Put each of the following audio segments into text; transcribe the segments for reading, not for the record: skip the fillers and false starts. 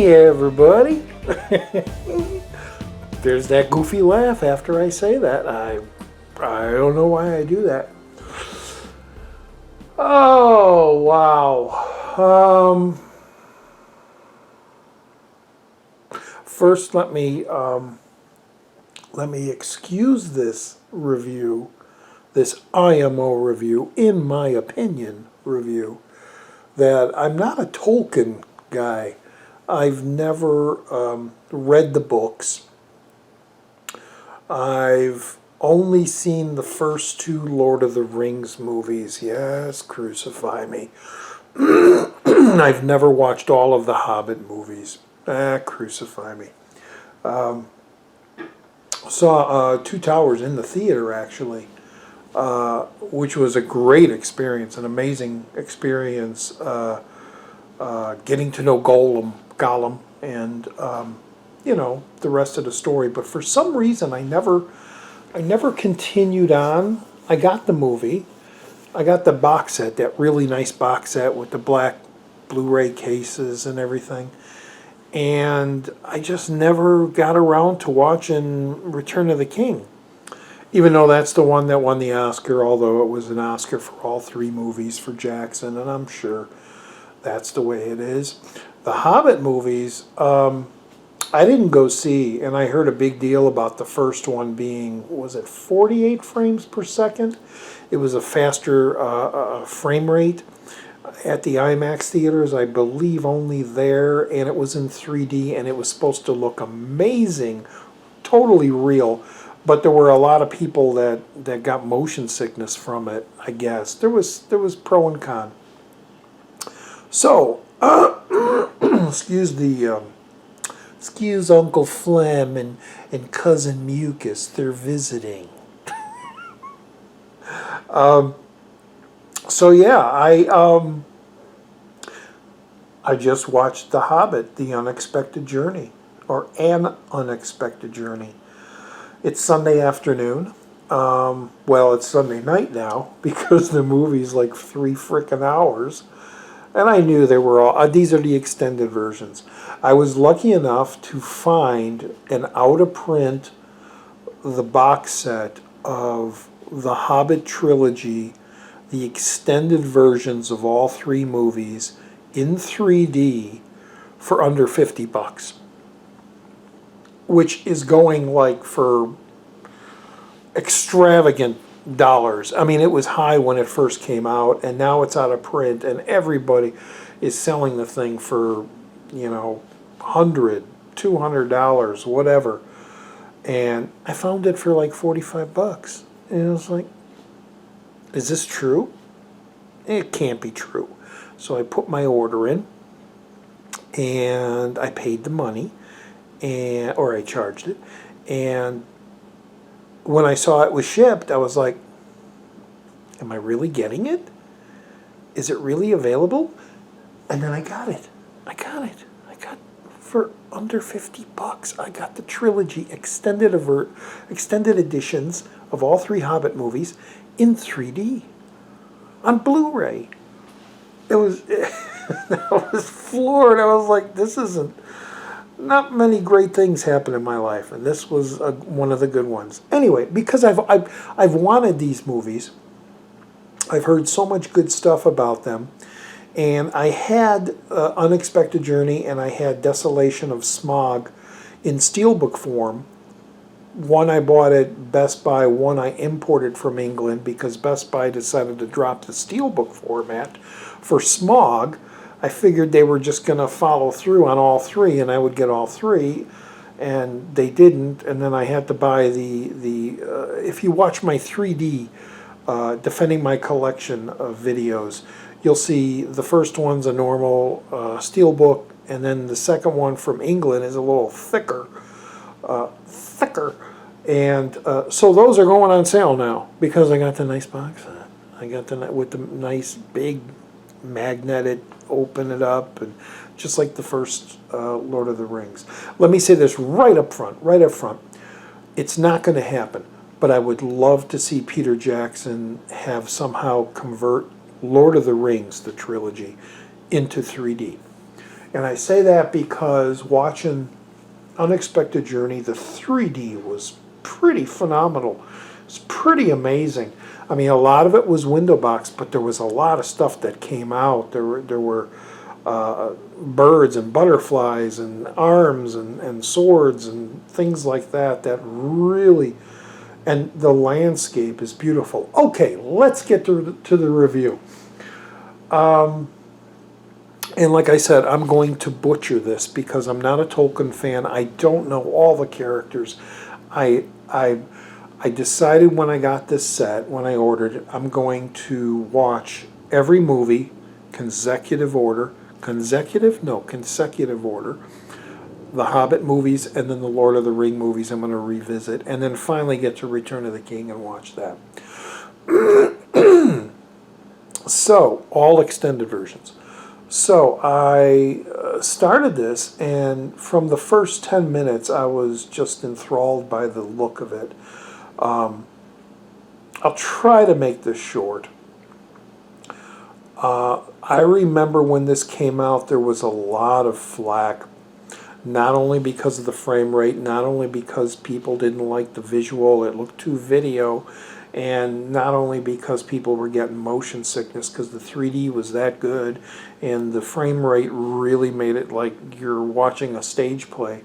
Hey everybody! There's that goofy laugh after I say that. I don't know why I do that. Oh wow. First, let me excuse this review, this IMO review, in my opinion review, that I'm not a Tolkien guy. I've never read the books. I've only seen the first two Lord of the Rings movies. Yes, crucify me. I've never watched all of the Hobbit movies. Crucify me. Saw Two Towers in the theater, actually, which was a great experience, an amazing experience, getting to know Gollum, and the rest of the story. But for some reason, I never continued on. I got the movie. I got the box set, that really nice box set with the black Blu-ray cases and everything. And I just never got around to watching Return of the King. Even though that's the one that won the Oscar, although it was an Oscar for all three movies for Jackson, and I'm sure that's the way it is. The Hobbit movies, I didn't go see, and I heard a big deal about the first one being, was it 48 frames per second? It was a faster frame rate at the IMAX theaters, I believe only there, and it was in 3D, and it was supposed to look amazing, totally real, but there were a lot of people that got motion sickness from it, I guess. There was pro and con. So, excuse Uncle Phlegm and Cousin Mucus, they're visiting. So yeah, I just watched The Hobbit, The Unexpected Journey, or An Unexpected Journey. It's Sunday afternoon. Well, it's Sunday night now because the movie's like 3 frickin' hours. And I knew they were all, these are the extended versions. I was lucky enough to find an out-of-print, the box set of the Hobbit trilogy, the extended versions of all three movies in 3D for under $50, which is going like for extravagant dollars. I mean, it was high when it first came out, and now it's out of print, and everybody is selling the thing for, $100, $200, whatever. And I found it for like $45, and I was like, is this true? It can't be true. So I put my order in, and I paid the money, or I charged it, and when I saw it was shipped, I was like, am I really getting it? Is it really available? And then I got it. I got for under $50. I got the trilogy extended editions of all three Hobbit movies in 3D on Blu-ray. It was I was floored. I was like, this isn't. Not many great things happen in my life, and this was one of the good ones. Anyway, because I've wanted these movies, I've heard so much good stuff about them, and I had Unexpected Journey and I had Desolation of Smog in steelbook form. One I bought at Best Buy, one I imported from England because Best Buy decided to drop the steelbook format for Smog. I figured they were just going to follow through on all three, and I would get all three, and they didn't. And then I had to buy the if you watch my 3D Defending My Collection of videos, you'll see the first one's a normal steelbook, and then the second one from England is a little thicker. And so those are going on sale now because I got the nice box set. I got with the nice big magnetic, open it up, and just like the first Lord of the Rings. Let me say this right up front. It's not going to happen, but I would love to see Peter Jackson have somehow convert Lord of the Rings, the trilogy, into 3D. And I say that because watching Unexpected Journey, the 3D was pretty phenomenal. It's pretty amazing. I mean, a lot of it was window box, but there was a lot of stuff that came out. There were birds and butterflies and arms and swords and things like that that really, and the landscape is beautiful. Okay, let's get to the review. And like I said, I'm going to butcher this because I'm not a Tolkien fan. I don't know all the characters. I decided when I got this set, when I ordered it, I'm going to watch every movie, consecutive order. Consecutive order. The Hobbit movies and then the Lord of the Ring movies I'm going to revisit. And then finally get to Return of the King and watch that. So, all extended versions. So I started this, and from the first 10 minutes, I was just enthralled by the look of it. I'll try to make this short. I remember when this came out, there was a lot of flack, not only because of the frame rate, not only because people didn't like the visual, it looked too video, and not only because people were getting motion sickness because the 3D was that good and the frame rate really made it like you're watching a stage play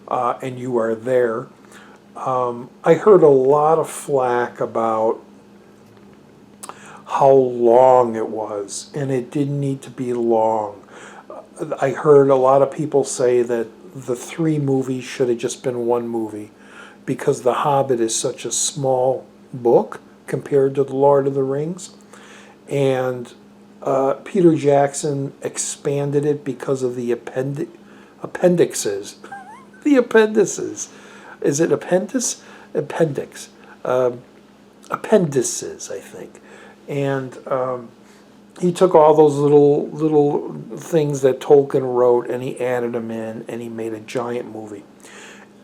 and you are there. I heard a lot of flack about how long it was, and it didn't need to be long. I heard a lot of people say that the 3 movies should have just been 1 movie because The Hobbit is such a small book compared to The Lord of the Rings, and Peter Jackson expanded it because of the appendixes. The appendices. Is it appendix? Appendix. Appendices, I think. And he took all those little things that Tolkien wrote and he added them in and he made a giant movie.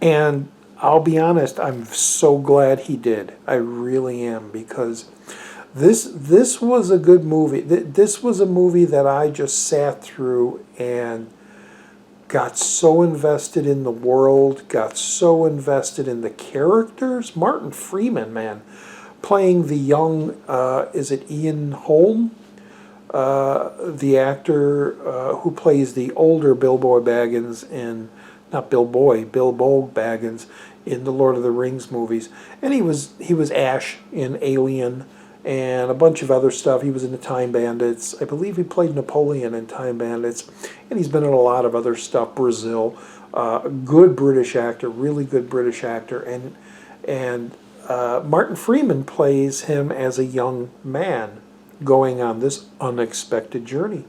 And I'll be honest, I'm so glad he did. I really am, because this was a good movie. This was a movie that I just sat through and got so invested in the world, got so invested in the characters. Martin Freeman, man, playing the young, is it Ian Holm? The actor who plays the older Bilbo Baggins in, not Bilbo Baggins in the Lord of the Rings movies. And he was Ash in Alien and a bunch of other stuff. He was in the Time Bandits. I believe he played Napoleon in Time Bandits. And he's been in a lot of other stuff, Brazil. Good British actor, really good British actor. And Martin Freeman plays him as a young man going on this unexpected journey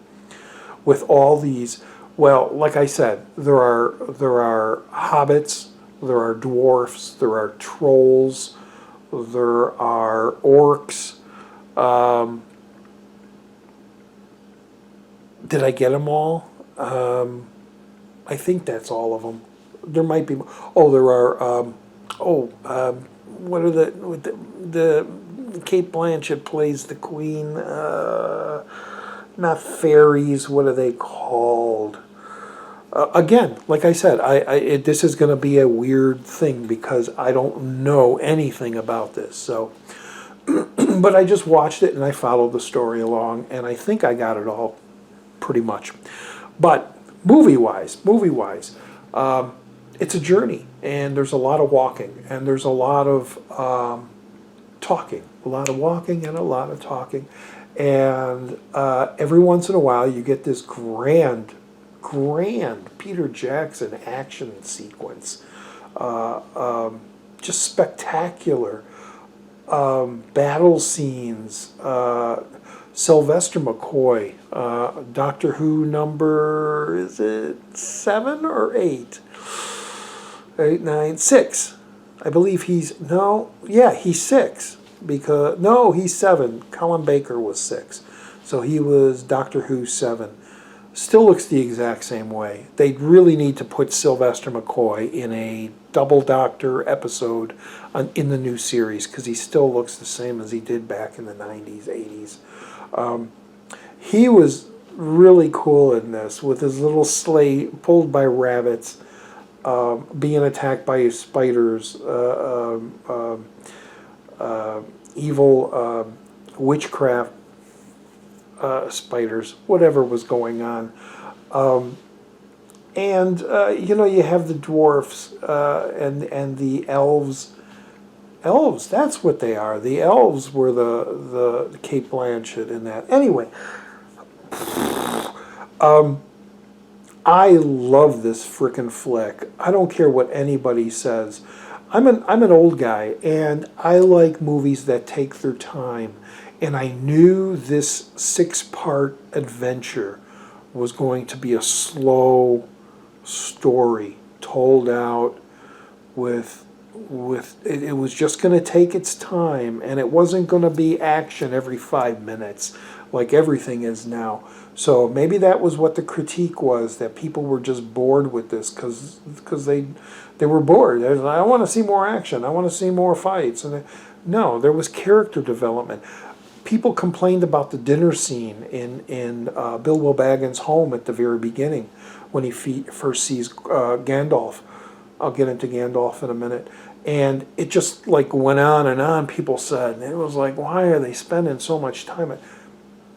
with all these. Well, like I said, there are hobbits, there are dwarfs, there are trolls, there are orcs. Did I get them all? I think that's all of them. There might be. Oh, there are. What are the Kate Blanchett plays the queen? Not fairies. What are they called? Again, like I said, this is going to be a weird thing because I don't know anything about this. So, but I just watched it and I followed the story along, and I think I got it all pretty much. But movie-wise, it's a journey, and there's a lot of walking, and there's a lot of talking, a lot of walking and a lot of talking, and every once in a while you get this grand Peter Jackson action sequence, just spectacular battle scenes. Sylvester McCoy, Doctor Who number, is it 7 or 8? 8, 9, 6. I believe he's 6. Because, no, he's 7. Colin Baker was 6. So he was Doctor Who 7. Still looks the exact same way. They really need to put Sylvester McCoy in a double Doctor episode in the new series, because he still looks the same as he did back in the 90s, 80s. He was really cool in this, with his little sleigh pulled by rabbits, being attacked by spiders, evil witchcraft spiders, whatever was going on. And you have the dwarfs and the elves. Elves, that's what they are. The elves were the Kate Blanchett in that. Anyway, I love this frickin' flick. I don't care what anybody says. I'm an old guy, and I like movies that take their time. And I knew this 6-part adventure was going to be a slow story told out with it was just going to take its time, and it wasn't going to be action every 5 minutes like everything is now. So maybe that was what the critique was, that people were just bored with this because they were bored. I want to see more action. I want to see more fights. And no, there was character development. People complained about the dinner scene in Bilbo Baggins' home at the very beginning when he first sees Gandalf. I'll get into Gandalf in a minute. And it just like went on and on, people said. And it was like, why are they spending so much time?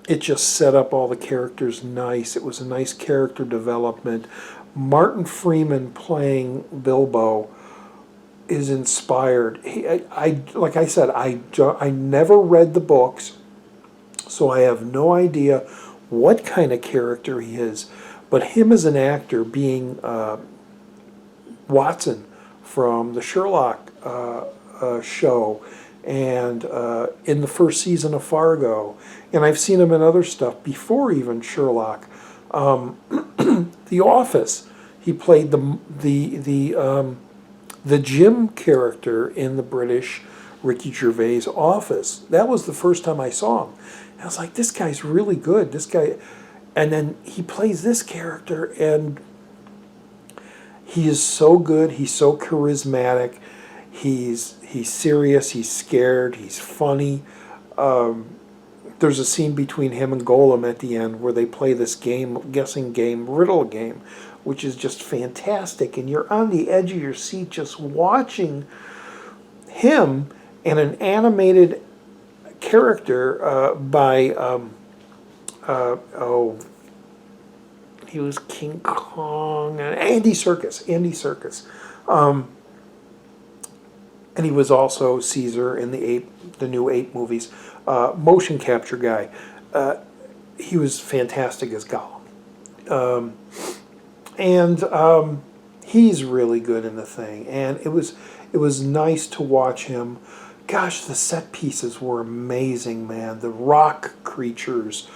It just set up all the characters nice. It was a nice character development. Martin Freeman playing Bilbo is inspired. Like I said, I never read the books, so I have no idea what kind of character he is. But him as an actor, being Watson from the Sherlock show, and in the first season of Fargo, and I've seen him in other stuff before even Sherlock. The Office, he played the Jim character in the British Ricky Gervais Office. That was the first time I saw him. And I was like, this guy's really good. This guy, and then he plays this character, and he is so good. He's so charismatic. He's serious. He's scared. He's funny. There's a scene between him and Golem at the end where they play this game, guessing game, riddle game, which is just fantastic. And you're on the edge of your seat just watching him and an animated character by he was King Kong, and Andy Serkis. And he was also Caesar in the new 8 movies. Motion capture guy. He was fantastic as Gollum. And he's really good in the thing. And it was nice to watch him. Gosh, the set pieces were amazing, man. The rock creatures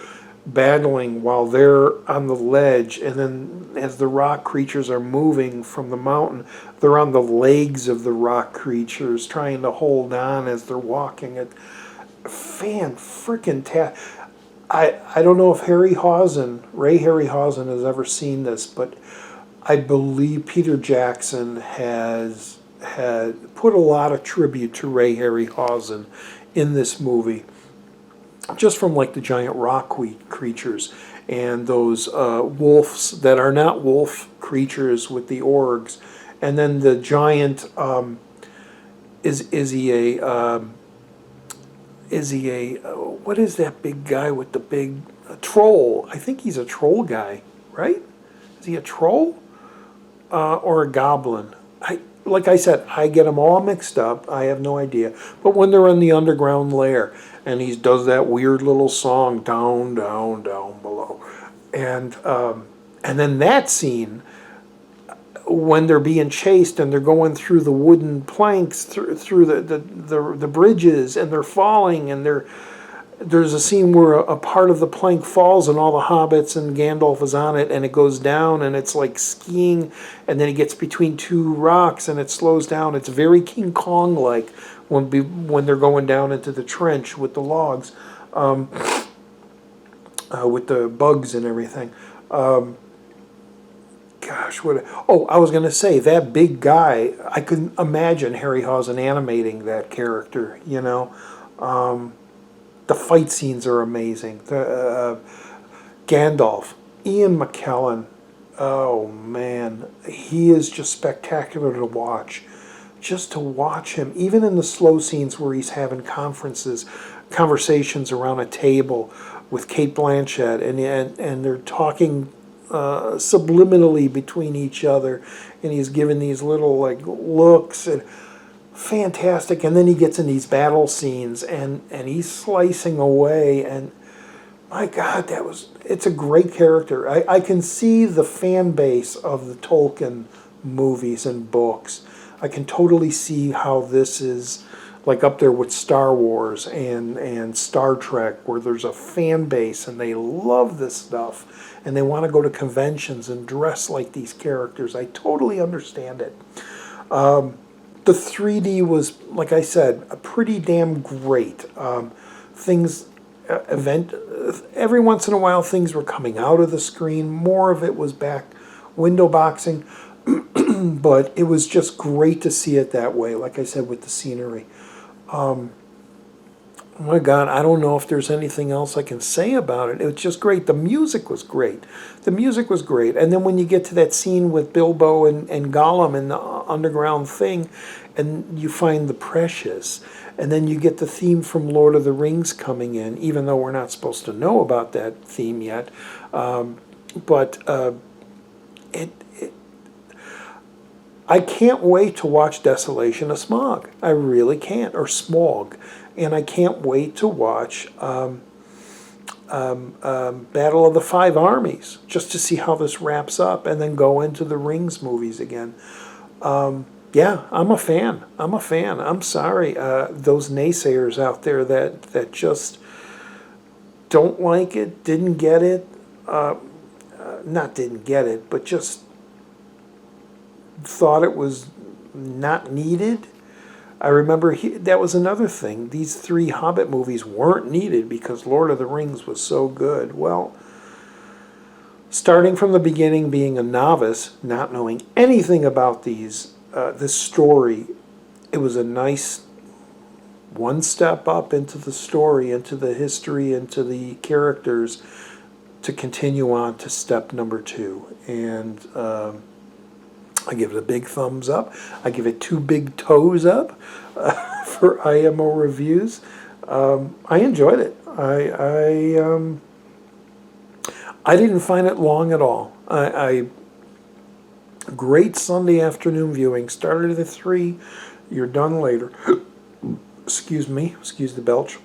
battling while they're on the ledge, and then as the rock creatures are moving from the mountain, they're on the legs of the rock creatures trying to hold on as they're walking. It fan-frickin-tastic. I don't know if Ray Harryhausen has ever seen this, but I believe Peter Jackson had put a lot of tribute to Ray Harryhausen in this movie, just from like the giant rock creatures and those wolves that are not wolf creatures with the orgs, and then the giant is he a what is that big guy with the big troll? I think he's a troll guy, right? Is he a troll or a goblin? Like I said, I get them all mixed up. I have no idea. But when they're in the underground lair, and he does that weird little song, down, down, down below, and then that scene when they're being chased and they're going through the wooden planks through the bridges, and they're falling, and there's a scene where a part of the plank falls and all the hobbits and Gandalf is on it, and it goes down, and it's like skiing, and then it gets between 2 rocks and it slows down. It's very King Kong like when they're going down into the trench with the logs, with the bugs and everything. I was going to say, that big guy, I could imagine Harryhausen animating that character, you know. The fight scenes are amazing. Gandalf, Ian McKellen. Oh man, he is just spectacular to watch. Just to watch him, even in the slow scenes where he's having conversations around a table with Kate Blanchett, and they're talking subliminally between each other, and he's giving these little like looks, and fantastic. And then he gets in these battle scenes, and he's slicing away, and my God, it's a great character. I can see the fan base of the Tolkien movies and books. I can totally see how this is like up there with Star Wars and Star Trek, where there's a fan base and they love this stuff and they want to go to conventions and dress like these characters. I totally understand it. The 3D was, like I said, pretty damn great. Every once in a while things were coming out of the screen. More of it was back window boxing. But it was just great to see it that way, like I said, with the scenery. Oh my God, I don't know if there's anything else I can say about it. It was just great. The music was great. And then when you get to that scene with Bilbo and Gollum in the underground thing, and you find the precious, and then you get the theme from Lord of the Rings coming in, even though we're not supposed to know about that theme yet. I can't wait to watch Desolation of Smaug. I really can't. Or Smaug. And I can't wait to watch Battle of the Five Armies, just to see how this wraps up, and then go into the Rings movies again. Yeah, I'm a fan. I'm sorry. Those naysayers out there that just don't like it, didn't get it, not didn't get it, but just thought it was not needed. I remember that was another thing. These 3 Hobbit movies weren't needed because Lord of the Rings was so good. Well, starting from the beginning, being a novice, not knowing anything about this story, it was a nice one step up into the story, into the history, into the characters, to continue on to step number 2. And I give it a big thumbs up. I give it 2 big toes up for IMO reviews. I enjoyed it. I didn't find it long at all. Great Sunday afternoon viewing. Started at 3. You're done later. Excuse me. Excuse the belch.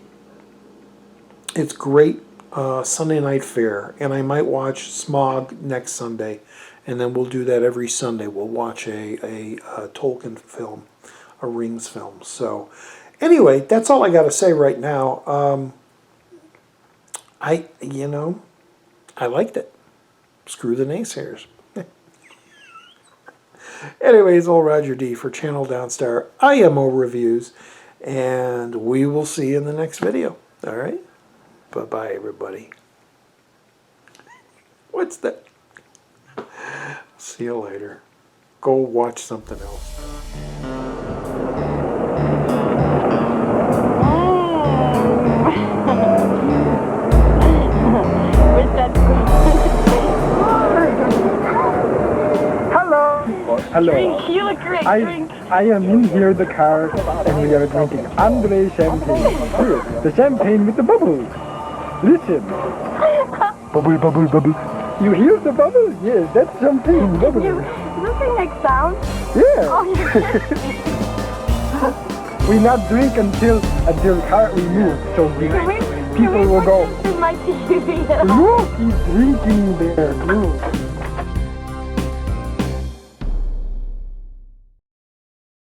It's great Sunday night fare, and I might watch Smaug next Sunday. And then we'll do that every Sunday. We'll watch a Tolkien film, a Rings film. So anyway, that's all I got to say right now. I liked it. Screw the naysayers. Anyways, old Roger D for Channel Donstar IMO reviews. And we will see you in the next video. All right? Bye-bye, everybody. What's that? See you later. Go watch something else. Hello. Drink. You look great. Drink. I am in here, the car, and we are drinking Andre champagne. Here, the champagne with the bubbles. Listen. Bubble, bubble, bubble. You hear the bubbles? Yes, that's champagne. Bubble. Does this make sound? Yeah. Oh, We not drink until car we move, so people will go. This is my TV. Look, he's drinking there. Look.